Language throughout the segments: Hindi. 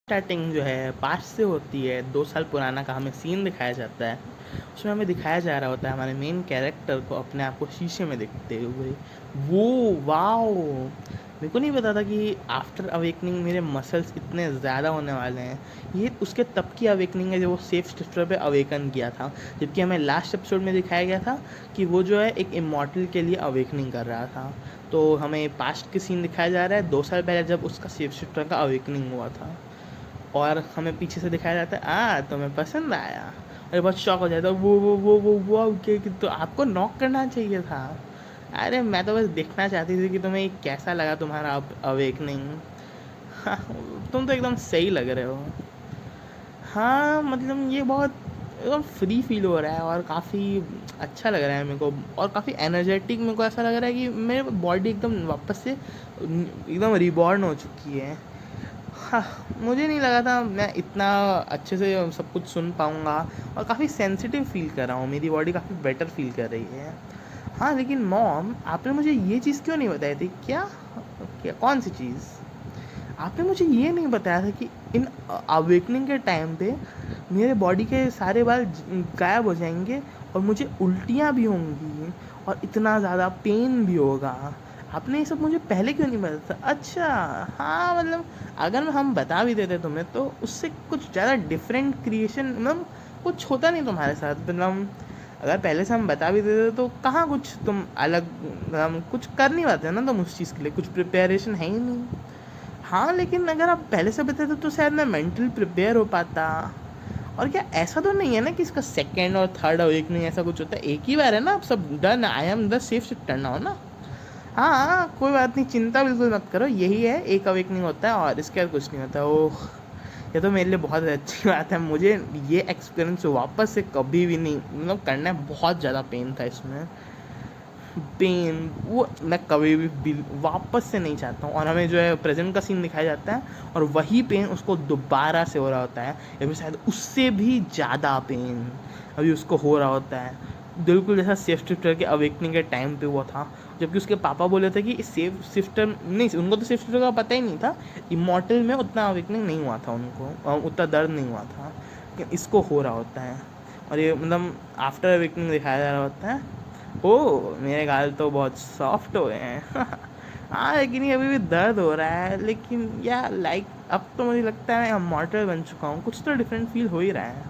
स्टार्टिंग जो है पास्ट से होती है। 2 साल पुराना का हमें सीन दिखाया जाता है। उसमें हमें दिखाया जा रहा होता है हमारे मेन कैरेक्टर को अपने आप को शीशे में देखते हुए। वो वॉव! मेरे को नहीं पता था कि आफ्टर अवेकनिंग मेरे मसल्स इतने ज़्यादा होने वाले हैं। ये उसके तब की अवेकनिंग है जब वो सेफ शिफ्टर पे अवेकन किया था। जबकि हमें लास्ट एपिसोड में दिखाया गया था कि वो जो है एक इमॉर्टल के लिए अवेकनिंग कर रहा था। तो हमें पास्ट के सीन दिखाया जा रहा है 2 साल पहले जब उसका सेफ शिफ्टर का अवेकनिंग हुआ था। और हमें पीछे से दिखाया जाता है तुम्हें पसंद आया। और ये बहुत शॉक हो जाता है वो कि तो आपको नॉक करना चाहिए था। अरे मैं तो बस देखना चाहती थी कि तुम्हें कैसा लगा तुम्हारा अवेकनिंग। हाँ, तुम तो एकदम सही लग रहे हो। हाँ मतलब ये बहुत एकदम फ्री फील हो रहा है और काफ़ी अच्छा लग रहा है मेरे को। और काफ़ी एनर्जेटिक मेरे को ऐसा लग रहा है कि मेरे बॉडी एकदम वापस से एकदम रिबॉर्न हो चुकी है। हाँ, मुझे नहीं लगा था मैं इतना अच्छे से सब कुछ सुन पाऊँगा। और काफ़ी सेंसिटिव फ़ील कर रहा हूँ, मेरी बॉडी काफ़ी बेटर फ़ील कर रही है। हाँ, लेकिन मॉम आपने मुझे ये चीज़ क्यों नहीं बताई थी? क्या? क्या कौन-सी चीज़? आपने मुझे ये नहीं बताया था कि इन अवेकनिंग के टाइम पे मेरे बॉडी के सारे बाल गायब हो जाएँगे और मुझे उल्टियाँ भी होंगी और इतना ज़्यादा पेन भी होगा। आपने ये सब मुझे पहले क्यों नहीं बताया था? अच्छा, हाँ मतलब अगर हम बता भी देते तुम्हें तो उससे कुछ ज़्यादा डिफरेंट क्रिएशन मतलब कुछ होता नहीं तुम्हारे साथ। मतलब अगर पहले से हम बता भी देते तो कहाँ कुछ तुम अलग हम कुछ कर नहीं पाते ना तुम उस चीज़ के लिए, कुछ प्रिपरेशन है ही नहीं। हाँ, लेकिन अगर आप पहले से बताते तो शायद मैं मेंटली प्रिपेयर हो पाता। और क्या ऐसा तो नहीं है ना कि इसका सेकंड और थर्ड अवेकनिंग ऐसा कुछ होता है? एक ही बार है ना, अब सब done, I am the safe shifter now ना। हाँ हाँ, कोई बात नहीं, चिंता बिल्कुल मत करो, यही है एक अवेकनिंग होता है और इसके बाद कुछ नहीं होता। ओह, ये तो मेरे लिए बहुत अच्छी बात है। मुझे ये एक्सपीरियंस वापस से कभी भी नहीं मतलब करना है। बहुत ज़्यादा पेन था इसमें, पेन वो मैं कभी भी वापस से नहीं चाहता हूँ। और हमें जो है प्रेजेंट का सीन दिखाया जाता है और वही पेन उसको दोबारा से हो रहा होता है या फिर शायद उससे भी ज़्यादा पेन अभी उसको हो रहा होता है, बिल्कुल जैसा सेफ शिफ्टर के अवेकनिंग के टाइम पे हुआ था। जबकि उसके पापा बोले थे कि सेफ शिफ्टर नहीं, उनको तो सेफ शिफ्टर का पता ही नहीं था। इमॉर्टल में उतना अवेकनिंग नहीं हुआ था उनको, उतना दर्द नहीं हुआ था, लेकिन इसको हो रहा होता है। और ये मतलब आफ्टर अवेकनिंग दिखाया जा रहा होता है। ओह! मेरे गाल तो बहुत सॉफ्ट हो गए हैं। हाँ, लेकिन ये अभी भी दर्द हो रहा है। लेकिन या लाइक अब तो मुझे लगता है मैं इमॉर्टल बन चुका हूँ। कुछ तो डिफरेंट फ़ील हो ही रहा है।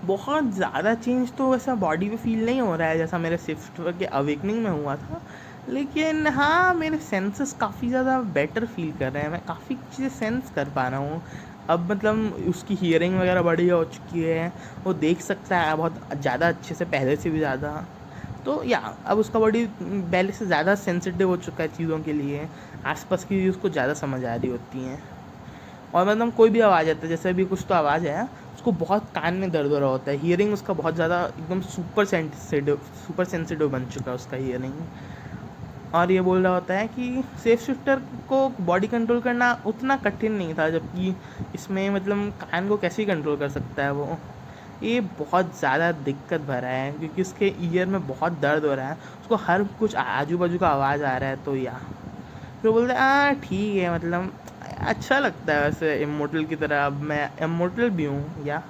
बहुत ज़्यादा चेंज तो वैसा बॉडी पे फ़ील नहीं हो रहा है जैसा मेरे शिफ्ट के अवेकनिंग में हुआ था। लेकिन हाँ, मेरे सेंसेस काफ़ी ज़्यादा बेटर फ़ील कर रहे हैं। मैं काफ़ी चीज़ें सेंस कर पा रहा हूँ। अब मतलब उसकी हियरिंग वगैरह बढ़िया हो चुकी है। वो देख सकता है बहुत ज़्यादा अच्छे से, पहले से भी ज़्यादा। तो या अब उसका बॉडी पहले से ज़्यादा सेंसिटिव हो चुका है चीज़ों के लिए। आसपास की चीज़ उसको ज़्यादा समझ आ रही होती हैं। और मतलब कोई भी आवाज़ आता है, जैसे अभी कुछ तो आवाज़ है, उसको बहुत कान में दर्द हो रहा होता है। हियरिंग उसका बहुत ज़्यादा एकदम सुपर सेंसिटिव बन चुका है उसका हियरिंग। और ये बोल रहा होता है कि सेफ शिफ्टर को बॉडी कंट्रोल करना उतना कठिन नहीं था, जबकि इसमें मतलब कान को कैसे कंट्रोल कर सकता है वो। ये बहुत ज़्यादा दिक्कत भरा है क्योंकि उसके ईयर में बहुत दर्द हो रहा है। उसको हर कुछ आजू बाजू का आवाज़ आ रहा है। तो या फिर बोलते हैं ठीक है, मतलब अच्छा लगता है वैसे इमोर्टल की तरह। अब मैं इमोर्टल भी हूँ या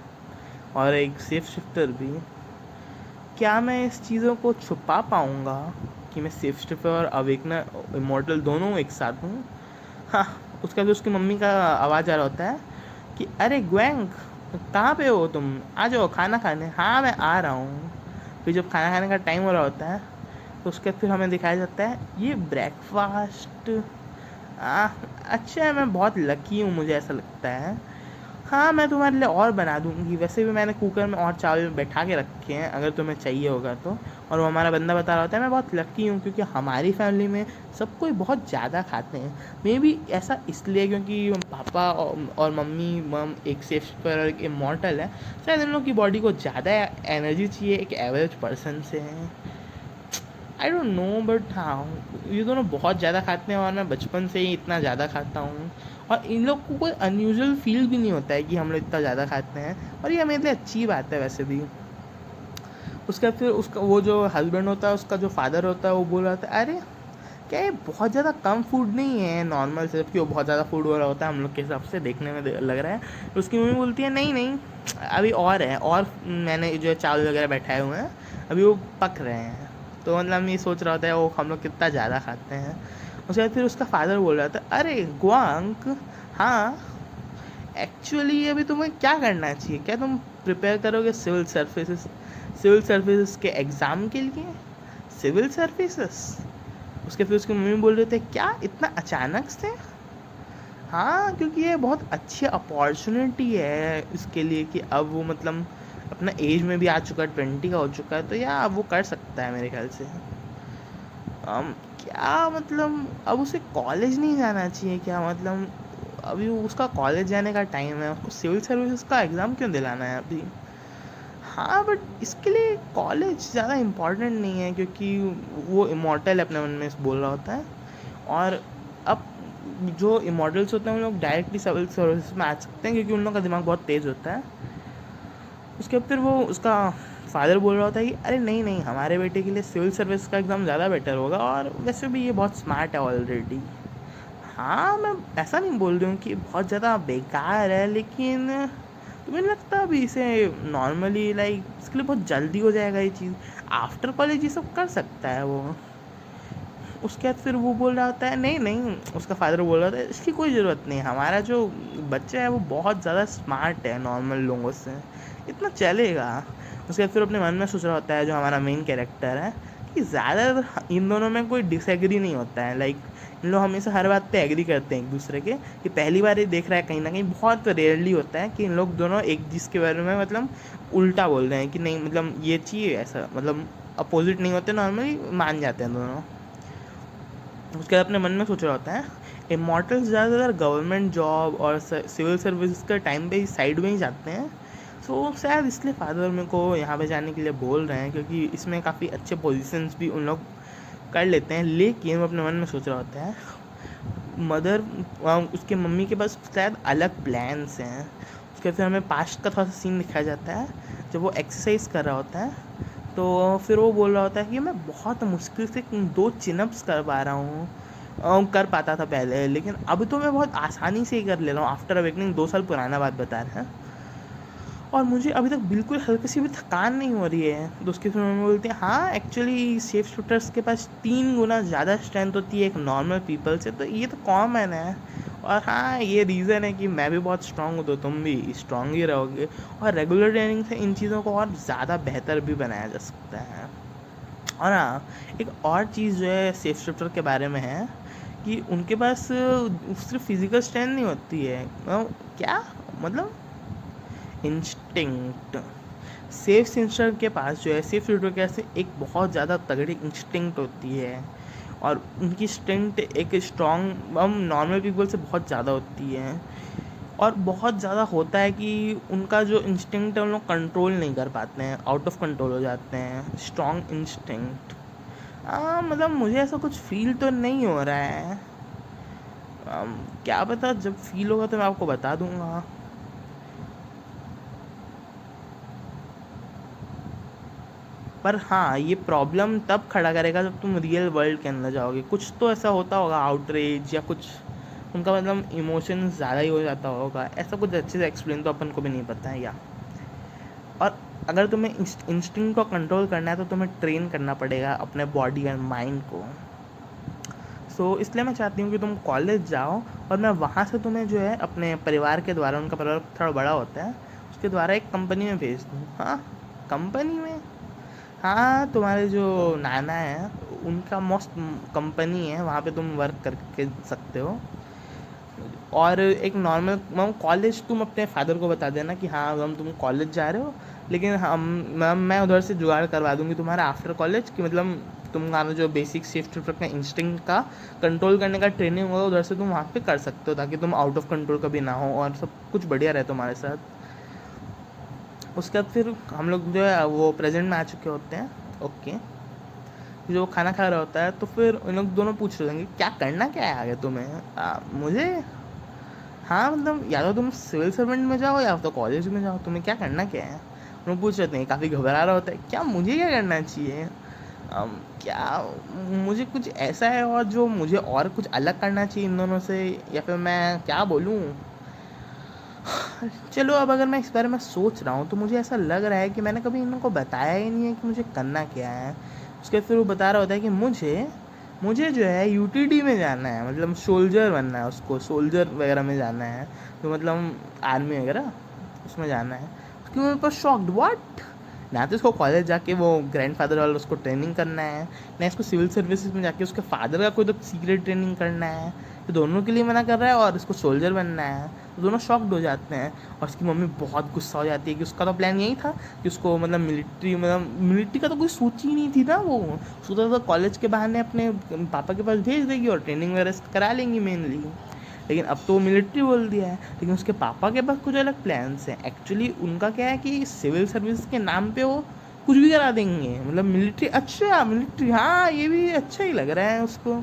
और एक सेफ शिफ्टर भी। क्या मैं इस चीज़ों को छुपा पाऊँगा कि मैं सेफ शिफ्टर और अवेकनर इमोर्टल दोनों एक साथ हूँ? हाँ, उसका भी उसकी मम्मी का आवाज़ आ रहा होता है कि अरे ग्वेंक, कहाँ पे हो तुम? आ जाओ खाना खाने। हाँ मैं आ रहा हूँ। फिर जब खाना खाने का टाइम हो रहा होता है तो उसके बाद फिर हमें दिखाया जाता है ये ब्रेकफास्ट। आ, अच्छा है, मैं बहुत लकी हूँ मुझे ऐसा लगता है। हाँ, मैं तुम्हारे लिए और बना दूँगी। वैसे भी मैंने कुकर में और चावल बैठा के रखे हैं अगर तुम्हें चाहिए होगा तो। और वो हमारा बंदा बता रहा होता है मैं बहुत लकी हूँ क्योंकि हमारी फैमिली में सब कोई बहुत ज़्यादा खाते हैं। मे बी ऐसा इसलिए क्योंकि पापा और मम्मी एक सेफ पर और एक इमॉर्टल है। शायद इन लोग की बॉडी को ज़्यादा एनर्जी चाहिए एक एवरेज पर्सन से। आई डोंट नो, बट हाँ, ये दोनों बहुत ज़्यादा खाते हैं और मैं बचपन से ही इतना ज़्यादा खाता हूँ। और इन लोग को कोई अनयूजुअल फील भी नहीं होता है कि हम लोग इतना ज़्यादा खाते हैं। और ये मेरे लिए अच्छी बात है वैसे भी। उसके बाद फिर उसका वो जो हस्बैंड होता है, उसका जो फादर होता है, वो बोल रहा था अरे क्या ये बहुत ज़्यादा कम फूड नहीं है नॉर्मल से, जबकि वो बहुत ज़्यादा फूड हो रहा होता है हम लोग के हिसाब से, देखने में लग रहा है। तो उसकी मम्मी बोलती है नहीं नहीं अभी और है, और मैंने जो है चावल वगैरह बैठाए हुए हैं, अभी वो पक रहे हैं। तो मतलब ये सोच रहा होता है वो हम लोग कितना ज़्यादा खाते हैं। उसके बाद फिर उसका फादर बोल रहा था, अरे गुआंक, हाँ एक्चुअली अभी तुम्हें क्या करना चाहिए, क्या तुम प्रिपेयर करोगे सिविल सर्विसेज के एग्ज़ाम के लिए? Civil services? उसके फिर उसकी मम्मी बोल रहे थे क्या इतना अचानक से? हाँ क्योंकि ये बहुत अच्छी अपॉर्चुनिटी है इसके लिए कि अब वो मतलब अपना एज में भी आ चुका है, 20 का हो चुका है, तो या अब वो कर सकता है मेरे ख्याल से। क्या मतलब अब उसे कॉलेज नहीं जाना चाहिए क्या? मतलब अभी उसका कॉलेज जाने का टाइम है, उसको सिविल सर्विसेज का एग्ज़ाम क्यों दिलाना है अभी? हाँ बट इसके लिए कॉलेज ज़्यादा इम्पोर्टेंट नहीं है, क्योंकि वो इमॉर्टल अपने मन में बोल रहा होता है। और अब जो इमॉर्टल्स होते हैं उन लोग डायरेक्टली सिविल सर्विसेज में आ सकते हैं, क्योंकि उन लोगों का दिमाग बहुत तेज़ होता है। उसके बाद फिर वो उसका फादर बोल रहा होता है कि अरे नहीं नहीं हमारे बेटे के लिए सिविल सर्विस का एग्ज़ाम ज़्यादा बेटर होगा, और वैसे भी ये बहुत स्मार्ट है ऑलरेडी। हाँ मैं ऐसा नहीं बोल रही हूँ कि बहुत ज़्यादा बेकार है, लेकिन तुम्हें नहीं लगता अभी इसे नॉर्मली लाइक इसके लिए बहुत जल्दी हो जाएगा ये चीज़? आफ्टर कॉलेज ये सब कर सकता है वो। उसके बाद फिर वो बोल रहा होता है नहीं नहीं, उसका फादर बोल रहा होता है इसकी कोई ज़रूरत नहीं, हमारा जो बच्चा है वो बहुत ज़्यादा स्मार्ट है नॉर्मल लोगों से, इतना चलेगा। उसके बाद फिर अपने मन में सोच रहा होता है जो हमारा मेन कैरेक्टर है कि ज़्यादातर इन दोनों में कोई डिसएग्री नहीं होता है, लाइक इन लोग हमेशा हर बात पे एग्री करते हैं एक दूसरे के। कि पहली बार ये देख रहा है कहीं ना कहीं, बहुत रेयरली होता है कि इन लोग दोनों एक जिसके बारे में मतलब उल्टा बोल रहे हैं कि नहीं मतलब ये चाहिए ऐसा, मतलब अपोजिट नहीं होते, नॉर्मली मान जाते हैं दोनों। उसके बाद अपने मन में सोच रहा होता है इमॉर्टल्स ज़्यादातर गवर्नमेंट जॉब और सिविल सर्विस के टाइम पे साइड में ही जाते हैं, सो शायद इसलिए फादर मेरे को यहाँ पे जाने के लिए बोल रहे हैं, क्योंकि इसमें काफ़ी अच्छे पोजीशंस भी उन लोग कर लेते हैं। लेकिन वो अपने मन में सोच रहा होता है मदर उसके मम्मी के पास शायद अलग प्लान्स हैं। उसके फिर हमें पास्ट का थोड़ा सा सीन दिखाया जाता है जब वो एक्सरसाइज कर रहा होता है, तो फिर वो बोल रहा होता है कि मैं बहुत मुश्किल से 2 चिनअप्स कर पा रहा हूँ, कर पाता था पहले, लेकिन अब तो मैं बहुत आसानी से ही कर ले रहा हूँ। आफ्टर अवेकनिंग 2 साल पुराना बात बता रहे हैं, और मुझे अभी तक बिल्कुल हल्की सी भी थकान नहीं हो रही है। तो उसकी फिर मम्मी बोलती है हाँ एक्चुअली सेफ शूटर्स के पास 3 गुना ज़्यादा स्ट्रेंथ होती है एक नॉर्मल पीपल से, तो ये तो कॉमन है। और हाँ ये रीज़न है कि मैं भी बहुत स्ट्रांग हूँ, तो तुम भी स्ट्रांग ही रहोगे, और रेगुलर ट्रेनिंग से इन चीज़ों को और ज़्यादा बेहतर भी बनाया जा सकता है। और हाँ एक और चीज़ जो है सेफ शूटर के बारे में है कि उनके पास सिर्फ फिजिकल स्ट्रेंथ नहीं होती है, क्या मतलब इंस्टिंक्ट। सेफ सिंस्टर के पास जो है सेफ शूटर के पास एक बहुत ज़्यादा तगड़ी इंस्टिंक्ट होती है, और उनकी स्ट्रेंथ एक स्ट्रॉन्ग हम नॉर्मल पीपल से बहुत ज़्यादा होती है। और बहुत ज़्यादा होता है कि उनका जो इंस्टिंक्ट है उन लोग कंट्रोल नहीं कर पाते हैं, आउट ऑफ कंट्रोल हो जाते हैं। स्ट्रॉन्ग इंस्टिंक्ट, हाँ मतलब मुझे ऐसा कुछ फील तो नहीं हो रहा है। क्या पता जब फील होगा तो मैं आपको बता दूंगा। पर हाँ ये प्रॉब्लम तब खड़ा करेगा जब तुम रियल वर्ल्ड के अंदर जाओगे, कुछ तो ऐसा होता होगा आउटरेज या कुछ, उनका मतलब इमोशन ज़्यादा ही हो जाता होगा, ऐसा कुछ अच्छे से एक्सप्लेन तो अपन को भी नहीं पता है या। और अगर तुम्हें इंस्टिंक्ट को कंट्रोल करना है तो तुम्हें ट्रेन करना पड़ेगा अपने बॉडी एंड माइंड को। सो इसलिए मैं चाहती हूँ कि तुम कॉलेज जाओ, और मैं वहाँ से तुम्हें जो है अपने परिवार के द्वारा, उनका परिवार थोड़ा बड़ा होता है, उसके द्वारा एक कंपनी में भेज दूँ। हाँ कंपनी में, हाँ तुम्हारे जो नाना है उनका मस्त कंपनी है, वहाँ पे तुम वर्क करके सकते हो। और एक नॉर्मल कॉलेज तुम अपने फादर को बता देना कि हाँ हम तुम कॉलेज जा रहे हो, लेकिन मैं उधर से जुगाड़ करवा दूँगी तुम्हारा आफ्टर कॉलेज, कि मतलब तुम्हारा जो बेसिक सेफ्टी का इंस्टिंक्ट का कंट्रोल करने का ट्रेनिंग होगा उधर से तुम वहाँ पे कर सकते हो, ताकि तुम आउट ऑफ कंट्रोल कभी ना हो और सब कुछ बढ़िया रहे तुम्हारे साथ। उसके बाद फिर हम लोग जो है वो प्रेजेंट में आ चुके होते हैं। ओके, जो खाना खा रहा होता है तो फिर उन लोग दोनों पूछ रहे होंगे क्या करना क्या है आगे तुम्हें? मुझे, हाँ मतलब या तो तुम सिविल सर्वेंट में जाओ या तो कॉलेज में जाओ, तुम्हें क्या करना क्या है? उन लोग पूछ रहे हैं, काफ़ी घबरा रहा होता है क्या मुझे क्या करना चाहिए? क्या मुझे कुछ ऐसा है और जो मुझे और कुछ अलग करना चाहिए इन दोनों से, या फिर मैं क्या बोलूँ? चलो, अब अगर मैं इस बारे में सोच रहा हूँ तो मुझे ऐसा लग रहा है कि मैंने कभी इन लोगों को बताया ही नहीं है कि मुझे करना क्या है। उसके फिर वो बता रहा होता है कि मुझे मुझे जो है यूटीडी में जाना है, मतलब सोल्जर बनना है, उसको सोल्जर वगैरह में जाना है, तो मतलब आर्मी वगैरह उसमें जाना है। उसके मेरे पास शॉक्ड, व्हाट? ना तो इसको कॉलेज जाके वो ग्रैंडफादर वाला उसको ट्रेनिंग करना है, ना इसको सिविल सर्विसेज में जाके उसके फादर का कोई तो सीक्रेट ट्रेनिंग करना है। तो दोनों के लिए मना कर रहा है और इसको सोल्जर बनना है। तो दोनों शॉक्ड हो जाते हैं और उसकी मम्मी बहुत गुस्सा हो जाती है कि उसका तो प्लान यही था कि उसको मतलब मिलिट्री का तो कोई सोच ही नहीं थी ना। वो सोचा था कॉलेज के बहाने अपने पापा के पास भेज देगी और ट्रेनिंग वगैरह करा लेंगी मेनली, लेकिन अब तो वो मिलिट्री बोल दिया है। लेकिन उसके पापा के पास कुछ अलग प्लान्स हैं। एक्चुअली उनका क्या है कि सिविल सर्विस के नाम पे वो कुछ भी करा देंगे, मतलब मिलिट्री। अच्छा, मिलिट्री, हाँ ये भी अच्छा ही लग रहा है उसको।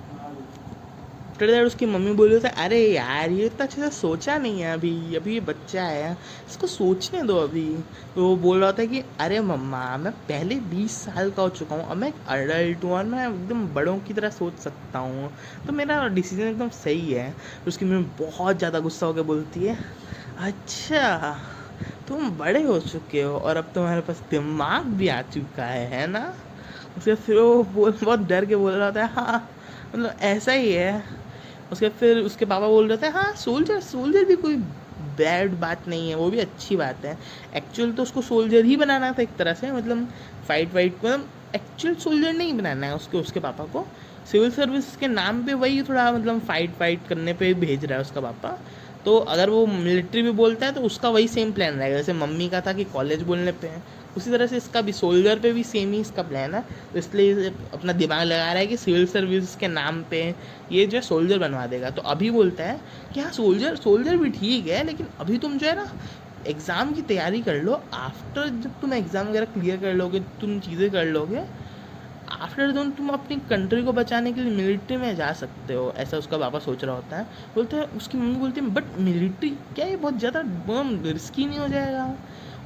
आफ्टर दैट उसकी मम्मी बोली था, अरे यार ये इतना अच्छे से सोचा नहीं है, अभी अभी ये बच्चा है, इसको सोचने दो अभी। तो वो बोल रहा था कि अरे मम्मा, मैं पहले 20 साल का हो चुका हूँ, अब मैं एक अडल्ट हूँ और मैं एकदम बड़ों की तरह सोच सकता हूँ, तो मेरा डिसीजन एकदम सही है। तो उसकी मम्मी बहुत ज़्यादा गुस्सा होकर बोलती है, अच्छा तुम बड़े हो चुके हो और अब तुम्हारे पास दिमाग भी आ चुका है ना? उसके फिर वो बहुत डर के बोल रहा था, हाँ मतलब ऐसा ही है। उसके फिर उसके पापा बोल रहे थे, हाँ सोल्जर सोल्जर भी कोई बैड बात नहीं है, वो भी अच्छी बात है। एक्चुअल तो उसको सोल्जर ही बनाना था एक तरह से, मतलब फाइट वाइट, मतलब एक्चुअल सोल्जर नहीं बनाना है उसके उसके पापा को। सिविल सर्विस के नाम पे वही थोड़ा मतलब फाइट वाइट करने पे भेज रहा है उसका पापा। तो अगर वो मिलिट्री भी बोलता है तो उसका वही सेम प्लान रहेगा, जैसे मम्मी का था कि कॉलेज बोलने पे है, उसी तरह से इसका भी सोल्जर पे भी सेम ही इसका प्लान है। तो इसलिए ये अपना दिमाग लगा रहा है कि सिविल सर्विस के नाम पे ये जो है सोल्जर बनवा देगा। तो अभी बोलता है कि हाँ सोल्जर सोल्जर भी ठीक है, लेकिन अभी तुम जो है ना एग्ज़ाम की तैयारी कर लो। आफ्टर जब तुम एग्ज़ाम वगैरह क्लियर कर लोगे, तुम चीज़ें कर लोगे, आफ्टर तुम अपनी कंट्री को बचाने के लिए मिलिट्री में जा सकते हो। ऐसा उसका पापा सोच रहा होता है। बोलते हैं, उसकी मम्मी बोलती है, बट मिलिट्री क्या ये बहुत ज़्यादा रिस्की नहीं हो जाएगा?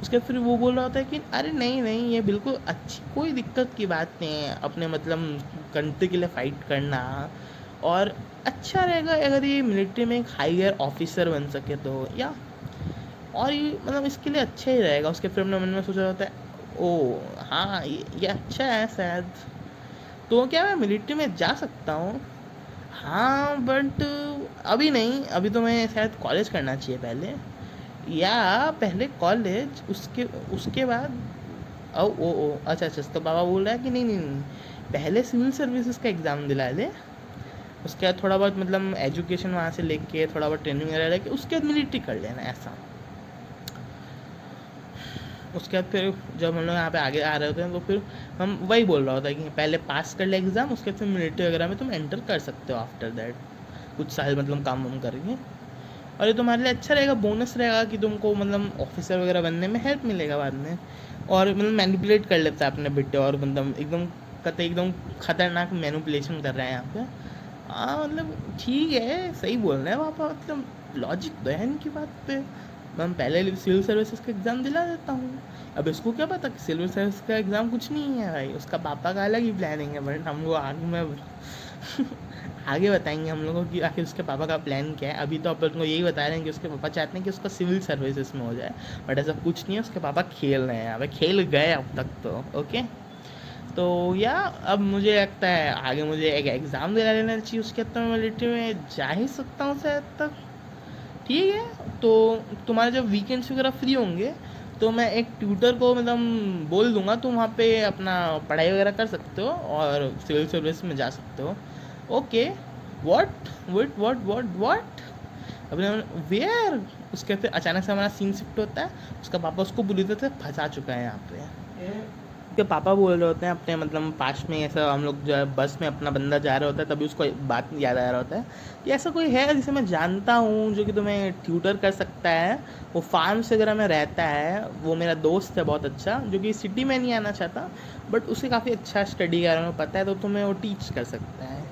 उसके फिर वो बोल रहा होता है कि अरे नहीं नहीं, ये बिल्कुल अच्छी, कोई दिक्कत की बात नहीं है अपने मतलब कंट्री के लिए फ़ाइट करना, और अच्छा रहेगा अगर ये मिलिट्री में एक हायर ऑफिसर बन सके तो, या और ये मतलब इसके लिए अच्छा ही रहेगा। उसके फिर अपने मन में सोच रहा होता है, ओ हाँ ये अच्छा है शायद, तो क्या मैं मिलिट्री में जा सकता हूँ? हाँ बट अभी नहीं, अभी तो मैं शायद कॉलेज करना चाहिए पहले, या पहले कॉलेज उसके उसके बाद। ओ अच्छा अच्छा, तो पापा बोल रहा है कि नहीं नहीं नहीं, पहले सिविल सर्विसेज का एग्ज़ाम दिला ले, उसके बाद थोड़ा बहुत मतलब एजुकेशन वहाँ से लेके थोड़ा बहुत ट्रेनिंग वगैरह लेके उसके बाद मिलिट्री कर लेना ऐसा। उसके बाद फिर जब हम लोग यहाँ पे आगे आ रहे होते हैं तो फिर हम वही बोल रहा होता है कि पहले पास कर ले एग्ज़ाम, उसके बाद फिर मिलिट्री वगैरह में तुम एंटर कर सकते हो आफ्टर दैट, कुछ साल मतलब काम वाम करेंगे, और ये तुम्हारे लिए अच्छा रहेगा, बोनस रहेगा कि तुमको मतलब ऑफिसर वगैरह बनने में हेल्प मिलेगा बाद में। और मतलब मैनिपुलेट कर लेता है अपने बेटे, और मतलब एकदम कतई एकदम खतरनाक मैनिपुलेशन कर रहे हैं यहाँ पे। हाँ मतलब ठीक है, सही बोल रहे हैं पापा, मतलब लॉजिक तो है इनकी बात पे। मैं पहले सिविल सर्विसेज का एग्ज़ाम दिला देता हूँ। अब इसको क्या पता कि सिविल सर्विस का एग्ज़ाम कुछ नहीं है भाई, उसका पापा का अलग ही प्लानिंग है, बट हमको आगे में आगे बताएंगे हम लोगों की आखिर उसके पापा का प्लान क्या है। अभी तो अपन को यही बता रहे हैं कि उसके पापा चाहते हैं कि उसका सिविल सर्विसेज में हो जाए, बट ऐसा कुछ नहीं है, उसके पापा खेल रहे हैं, अभी खेल गए अब तक तो। ओके, तो या अब मुझे लगता है आगे मुझे एक एग्ज़ाम दिला लेना चाहिए, उसके बाद तो मैं मिलिट्री में जा ही सकता हूँ शायद तक। ठीक है, तो तुम्हारे जब वीकेंड्स वगैरह फ्री होंगे तो मैं एक ट्यूटर को मतलब बोल दूंगा, तुम वहाँ पे अपना पढ़ाई वगैरह कर सकते हो और सिविल सर्विस में जा सकते हो। ओके, व्हाट वेट व्हाट अपने वेयर। उसके फिर अचानक से हमारा सीन शिफ्ट होता है, उसका पापा उसको बुरी तरह से फंसा चुका है यहाँ पे। उसके पापा बोल रहे होते हैं अपने मतलब पास में, ऐसा हम लोग जो है बस में अपना बंदा जा रहा होता है, तभी उसको बात याद आ रहा होता है कि ऐसा कोई है जिसे मैं जानता हूँ जो कि तुम्हें ट्यूटर कर सकता है, वो फार्म्स वगैरह में रहता है, वो मेरा दोस्त है बहुत अच्छा, जो कि सिटी में नहीं आना चाहता, बट उसे काफ़ी अच्छा स्टडी के बारे में पता है, तो तुम्हें वो टीच कर सकता है।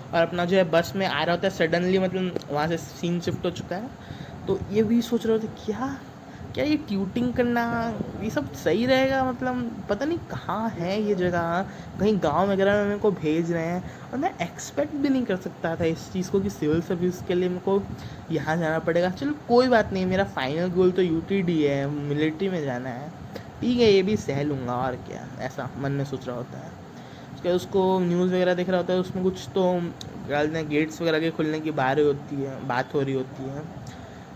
और अपना जो है बस में आ रहा होता है, सडनली मतलब वहाँ से सीन शिफ्ट हो चुका है, तो ये भी सोच रहे होते क्या क्या ये ट्यूटिंग करना ये सब सही रहेगा? मतलब पता नहीं कहाँ है ये जगह, कहीं गाँव वगैरह में मेरे को भेज रहे हैं और मैं एक्सपेक्ट भी नहीं कर सकता था इस चीज़ को कि सिविल सर्विस के लिए मेरे को यहाँ जाना पड़ेगा। चलो कोई बात नहीं, मेरा फाइनल गोल तो यूटीडी है, मिलिट्री में जाना है, ठीक है ये भी सह लूँगा और क्या, ऐसा मन में सोच रहा होता है। उसके बाद उसको न्यूज़ वगैरह देख रहा होता है, उसमें कुछ तो गेट्स वगैरह के खुलने की बात हो रही होती है।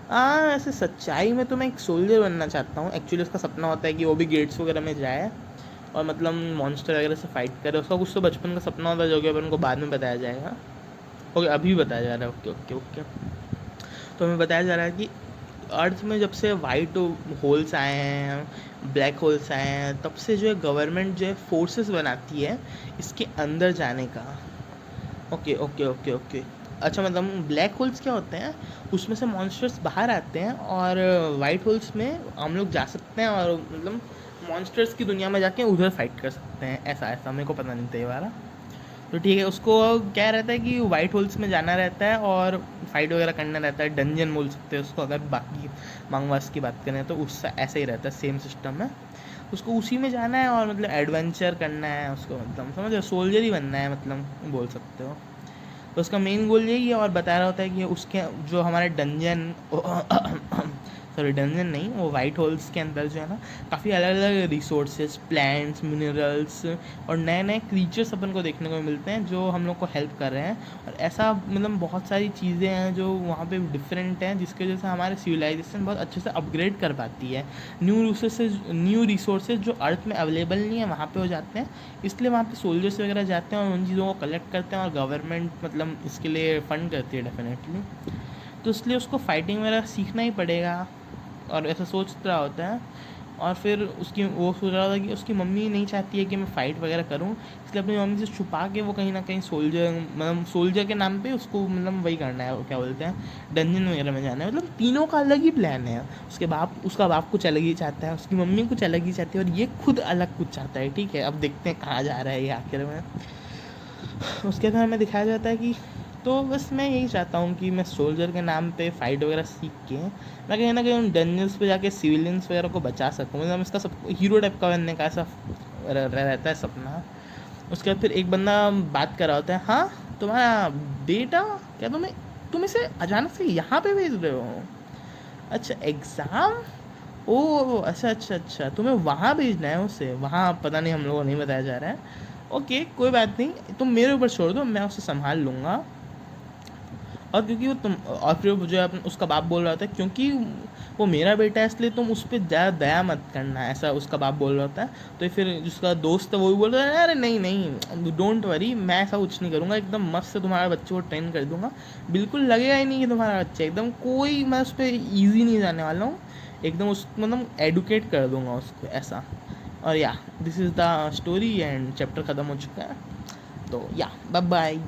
हाँ ऐसे सच्चाई में तो मैं एक सोल्जर बनना चाहता हूँ। एक्चुअली उसका सपना होता है कि वो भी गेट्स वगैरह में जाए और मतलब मॉन्स्टर वगैरह से फाइट करे। उसका कुछ तो बचपन का सपना होता है जो कि अपन को बाद में बताया जाएगा। ओके अभी बताया जा रहा है, ओके ओके ओके। तो हमें बताया जा रहा है कि अर्थ में जब से वाइट होल्स आए हैं, ब्लैक होल्स आए हैं, तब से जो है गवर्नमेंट जो है फोर्सेस बनाती है इसके अंदर जाने का। Okay okay okay okay. अच्छा मतलब ब्लैक होल्स क्या होते हैं, उसमें से मॉन्स्टर्स बाहर आते हैं और वाइट होल्स में हम लोग जा सकते हैं और मतलब मॉन्स्टर्स की दुनिया में जाके उधर फाइट कर सकते हैं। ऐसा ऐसा मेरे को पता नहीं था ये वाला। तो ठीक है, उसको क्या रहता है कि वाइट होल्स में जाना रहता है और फाइट वगैरह करना रहता है। डंजन बोल सकते हैं उसको अगर बाकी मांगवास की बात करें तो उससे ऐसा ही रहता है, सेम सिस्टम है। उसको उसी में जाना है और मतलब एडवेंचर करना है उसको, मतलब समझ सोल्जर ही बनना है मतलब बोल सकते हो। तो उसका मेन गोल यही है और बता रहा होता है कि उसके जो हमारे डंजन सॉरी डंजन नहीं, वो वाइट होल्स के अंदर जो है ना काफ़ी अलग अलग रिसोर्सेज, प्लांट्स, मिनरल्स और नए नए क्रीचर्स अपन को देखने को मिलते हैं जो हम लोग को हेल्प कर रहे हैं। और ऐसा मतलब बहुत सारी चीज़ें हैं जो वहाँ पे डिफरेंट हैं जिसकी वजह से हमारे सिविलाइजेशन बहुत अच्छे से अपग्रेड कर पाती है। न्यू रिसोर्सेज जो अर्थ में अवेलेबल नहीं है वहाँ पे हो जाते हैं, इसलिए वहाँ पे सोल्जर्स वगैरह जाते हैं और उन चीज़ों को कलेक्ट करते हैं और गवर्नमेंट मतलब इसके लिए फ़ंड करती है डेफिनेटली। तो इसलिए उसको फाइटिंग वगैरह सीखना ही पड़ेगा और ऐसा सोच रहा होता है। और फिर उसकी वो सोच रहा था कि उसकी मम्मी नहीं चाहती है कि मैं फ़ाइट वगैरह करूं, इसलिए अपनी मम्मी से छुपा के वो कहीं ना कहीं सोल्जर के नाम पे उसको मतलब वही करना है, वो क्या बोलते हैं डंजन वगैरह में जाना है। मतलब तीनों का अलग ही प्लान है। उसका बाप कुछ अलग ही चाहता है, उसकी मम्मी कुछ अलग ही चाहती है और ये खुद अलग कुछ चाहता है। ठीक है, अब देखते हैं कहाँ जा रहा है ये आखिर में। उसके बाद हमें दिखाया जाता है कि तो बस मैं यही चाहता हूँ कि मैं सोल्जर के नाम पे फ़ाइट वगैरह सीख के मैं कहीं ना कहीं उन डंजन्स पे जाके सिविलियंस वगैरह को बचा सकूँ। मतलब इसका सब हीरो टाइप का बनने का ऐसा रहता है सपना। उसके बाद फिर एक बंदा बात कर रहा होता है, हाँ तुम्हारा बेटा क्या तुम इसे अचानक से यहाँ पे भेज रहे हो? अच्छा एग्ज़ाम, ओह अच्छा अच्छा अच्छा, तुम्हें वहाँ भेजना है उसे, वहाँ पता नहीं हम लोगों को नहीं बताया जा रहा है। ओके कोई बात नहीं, तुम मेरे ऊपर छोड़ दो, मैं उसे संभाल लूँगा। और क्योंकि वो तुम और फिर जो है उसका बाप बोल रहा होता है क्योंकि वो मेरा बेटा है इसलिए तुम उस पर ज़्यादा दया मत करना, ऐसा उसका बाप बोल रहा होता है। तो फिर जिसका दोस्त है वो भी बोल रहा है अरे नहीं नहीं डोंट वरी, मैं ऐसा कुछ नहीं करूँगा, एकदम मस्त से तुम्हारे बच्चे को ट्रेन कर दूँगा, बिल्कुल लगेगा ही नहीं कि तुम्हारा बच्चा एकदम कोई, मैं उस पर ईजी नहीं जाने वाला हूँ, एकदम उस मतलब एडुकेट कर दूँगा उसको ऐसा। और या this is the story and chapter ख़त्म हो चुका है। तो या बाय बाय।